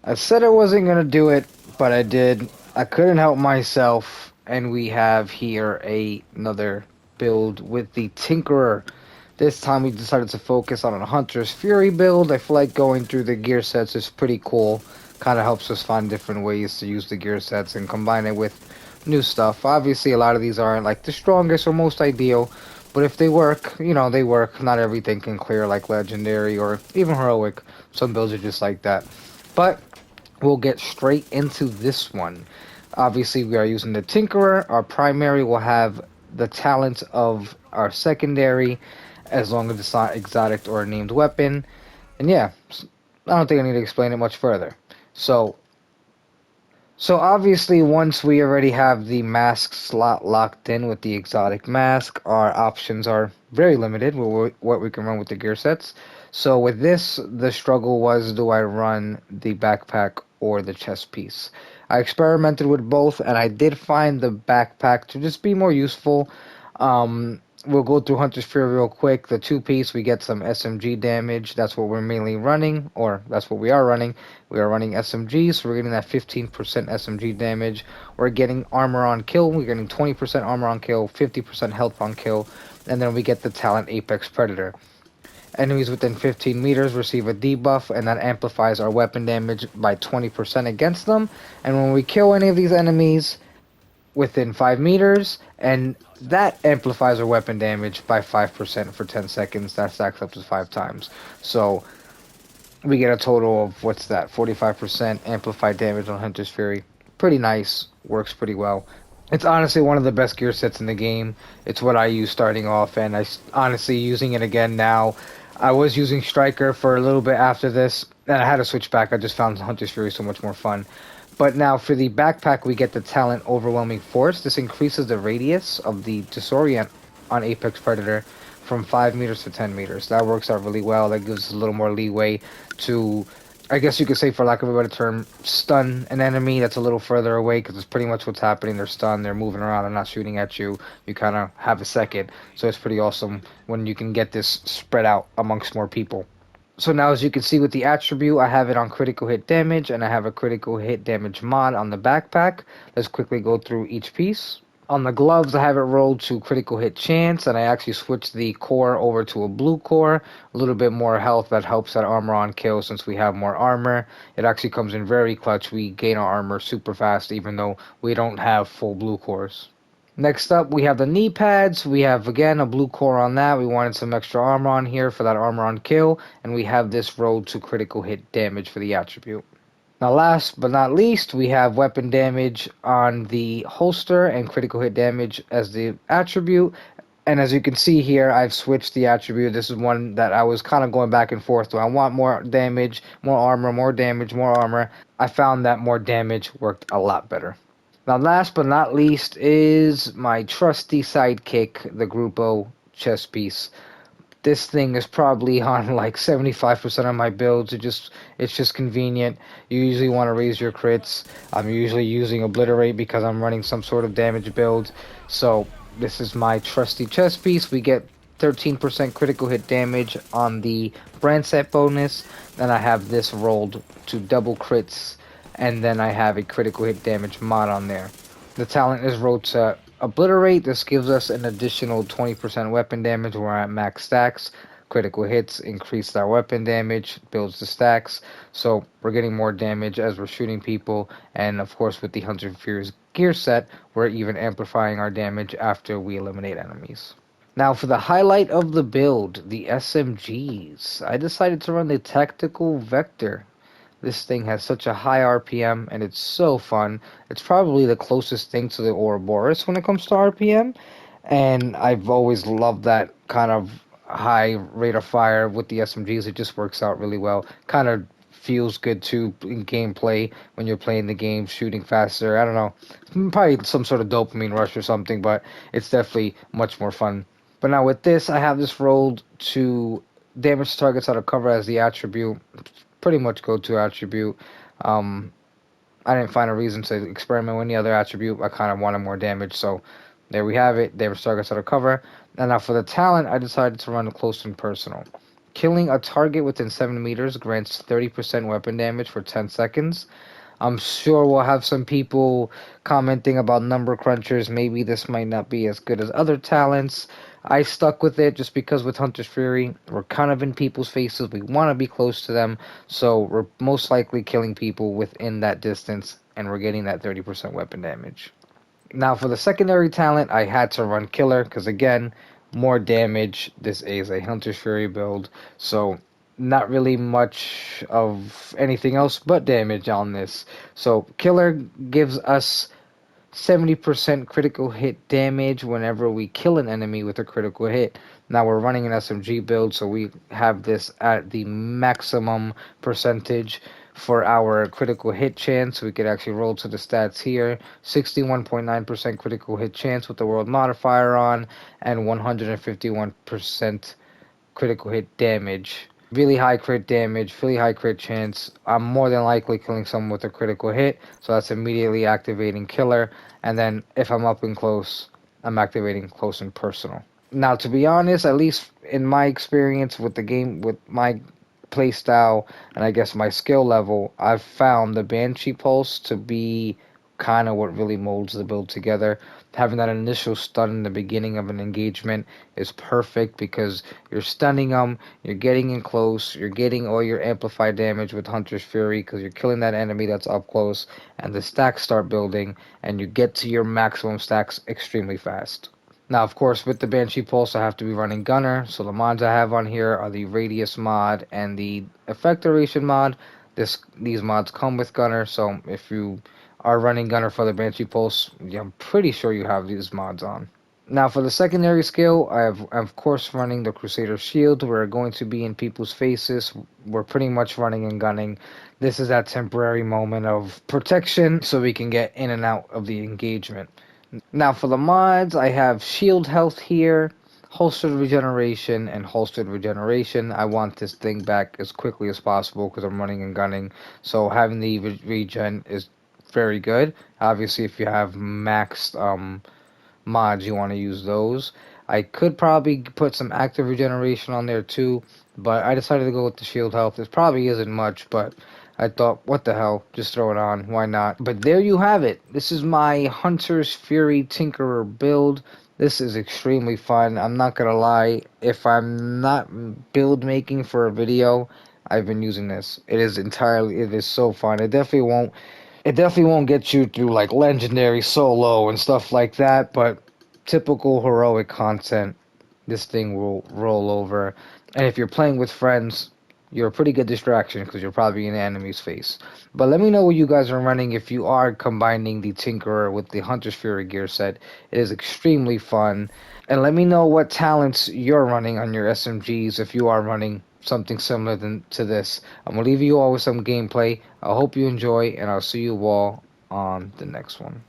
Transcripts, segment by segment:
I said I wasn't gonna do it, but I did. I couldn't help myself, and we have here another build with the Tinkerer. This time we decided to focus on a Hunter's Fury build. I feel like going through the gear sets is pretty cool. Kind of helps us find different ways to use the gear sets and combine it with new stuff. Obviously, a lot of these aren't like the strongest or most ideal, but if they work, they work. Not everything can clear like Legendary or even Heroic. Some builds are just like that. But we'll get straight into this one. Obviously, we are using the Tinkerer. Our primary will have the talent of our secondary, as long as it's not exotic or a named weapon. And yeah, I don't think I need to explain it much further. So, so obviously, once we already have the mask slot locked in with the exotic mask, our options are very limited with what we can run with the gear sets. So with this, the struggle was, do I run the backpack or the chest piece? I experimented with both, and I did find the backpack to just be more useful. We'll go through Hunter's Fury real quick. The two piece, we get some SMG damage. That's what we're mainly running, or that's what we are running. We are running SMG, so we're getting that 15% SMG damage. We're getting armor on kill. We're getting 20% armor on kill, 50% health on kill, and then we get the talent Apex Predator. Enemies within 15 meters receive a debuff, and that amplifies our weapon damage by 20% against them. And when we kill any of these enemies within 5 meters, and that amplifies our weapon damage by 5% for 10 seconds. That stacks up to 5 times. So we get a total of, what's that, 45% amplified damage on Hunter's Fury. Pretty nice, works pretty well. It's honestly one of the best gear sets in the game. It's what I use starting off, and honestly using it again now. I was using Striker for a little bit after this, and I had to switch back. I just found Hunter's Fury so much more fun. But now for the backpack, we get the talent Overwhelming Force. This increases the radius of the disorient on Apex Predator from 5 meters to 10 meters. That works out really well. That gives us a little more leeway to, I guess you could say, for lack of a better term, stun an enemy that's a little further away, because it's pretty much what's happening. They're stunned, they're moving around, they're not shooting at you. You kind of have a second. So it's pretty awesome when you can get this spread out amongst more people. So now, as you can see with the attribute, I have it on critical hit damage, and I have a critical hit damage mod on the backpack. Let's quickly go through each piece. On the gloves, I have it rolled to critical hit chance, and I actually switched the core over to a blue core. A little bit more health that helps that armor on kill since we have more armor. It actually comes in very clutch. We gain our armor super fast even though we don't have full blue cores. Next up, we have the knee pads. We have, again, a blue core on that. We wanted some extra armor on here for that armor on kill. And we have this rolled to critical hit damage for the attribute. Now, last but not least, we have weapon damage on the holster and critical hit damage as the attribute. And as you can see here, I've switched the attribute. This is one that I was kind of going back and forth. Do I want more damage, more armor, more damage, more armor? I found that more damage worked a lot better. Now, last but not least is my trusty sidekick, the Grupo chest piece. This thing is probably on like 75% of my builds. It's just convenient. You usually want to raise your crits. I'm usually using Obliterate because I'm running some sort of damage build. So this is my trusty chest piece. We get 13% critical hit damage on the brand set bonus. Then I have this rolled to double crits, and then I have a critical hit damage mod on there. The talent is rolled to Obliterate. This gives us an additional 20% weapon damage. We're at max stacks. Critical hits increase our weapon damage, builds the stacks. So we're getting more damage as we're shooting people. And of course, with the Hunter Fury's gear set, we're even amplifying our damage after we eliminate enemies. Now, for the highlight of the build, the SMGs, I decided to run the Tactical Vector. This thing has such a high RPM, and it's so fun. It's probably the closest thing to the Ouroboros when it comes to RPM, and I've always loved that kind of high rate of fire with the SMGs. It just works out really well. Kind of feels good too in gameplay when you're playing the game, shooting faster. I don't know, probably some sort of dopamine rush or something, but it's definitely much more fun. But now with this, I have this rolled to damage targets out of cover as the attribute. Pretty much go-to attribute. Um, I didn't find a reason to experiment with any other attribute. I kind of wanted more damage, so there we have it. Damage targets out of cover. And now for the talent, I decided to run close and personal. Killing a target within 7 meters grants 30% weapon damage for 10 seconds. I'm sure we'll have some people commenting about number crunchers. Maybe this might not be as good as other talents. I stuck with it just because with Hunter's Fury, we're kind of in people's faces. We want to be close to them, so we're most likely killing people within that distance, and we're getting that 30% weapon damage. Now, for the secondary talent, I had to run Killer because, again, more damage. This is a Hunter's Fury build, so not really much of anything else but damage on this. So, Killer gives us 70% critical hit damage whenever we kill an enemy with a critical hit. Now we're running an SMG build, so we have this at the maximum percentage for our critical hit chance. We could actually roll to the stats here. 61.9% critical hit chance with the world modifier on, and 151% critical hit damage. Really high crit damage, really high crit chance. I'm more than likely killing someone with a critical hit, so that's immediately activating Killer. And then if I'm up and close, I'm activating close and personal. Now, to be honest, at least in my experience with the game, with my playstyle, and I guess my skill level, I've found the Banshee Pulse to be kind of what really molds the build together. Having that initial stun in the beginning of an engagement is perfect because you're stunning them, you're getting in close, you're getting all your amplified damage with Hunter's Fury because you're killing that enemy that's up close, and the stacks start building, and you get to your maximum stacks extremely fast. Now, of course, with the Banshee Pulse, I have to be running Gunner, so the mods I have on here are the Radius mod and the Effect Duration mod. These mods come with Gunner, so if you are running Gunner for the Banshee Pulse, yeah, I'm pretty sure you have these mods on. Now, for the secondary skill, I'm of course running the Crusader Shield. We're going to be in people's faces. We're pretty much running and gunning. This is that temporary moment of protection so we can get in and out of the engagement. Now for the mods, I have shield health here, holstered regeneration, and holstered regeneration. I want this thing back as quickly as possible because I'm running and gunning. So having the regen is very good. Obviously, if you have maxed mods, you want to use those. I could probably put some active regeneration on there too, but I decided to go with the shield health. It probably isn't much, but I thought, what the hell, just throw it on, why not? But there you have it. This is my Hunter's Fury Tinkerer build. This is extremely fun. I'm not gonna lie, if I'm not build making for a video, I've been using this. It is so fun. It definitely won't get you through like legendary solo and stuff like that, but typical heroic content, this thing will roll over. And if you're playing with friends, you're a pretty good distraction because you're probably in the enemy's face. But let me know what you guys are running if you are combining the Tinkerer with the Hunter's Fury gear set. It is extremely fun. And let me know what talents you're running on your SMGs if you are running something similar to this. I'm going to leave you all with some gameplay. I hope you enjoy, and I'll see you all on the next one.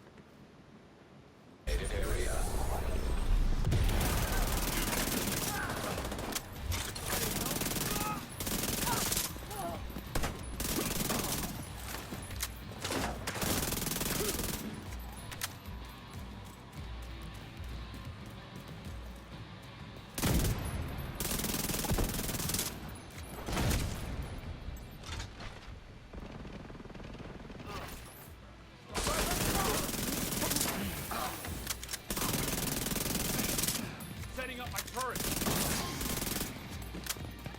Setting up my turret.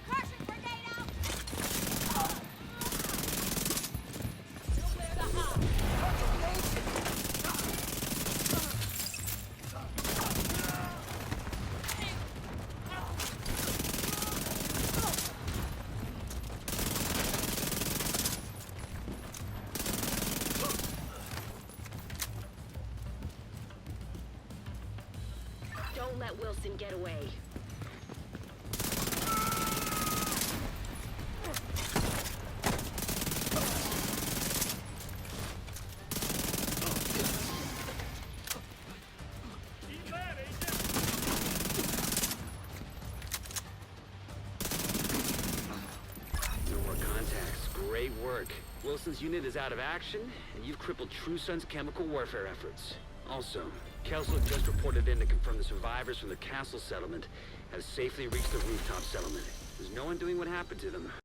Caution, grenade out. Don't let Wilson get away. No more contacts. Great work. Wilson's unit is out of action, and you've crippled True Sun's chemical warfare efforts. Also, Kelso just reported in to confirm the survivors from the castle settlement have safely reached the rooftop settlement. There's no one doing what happened to them.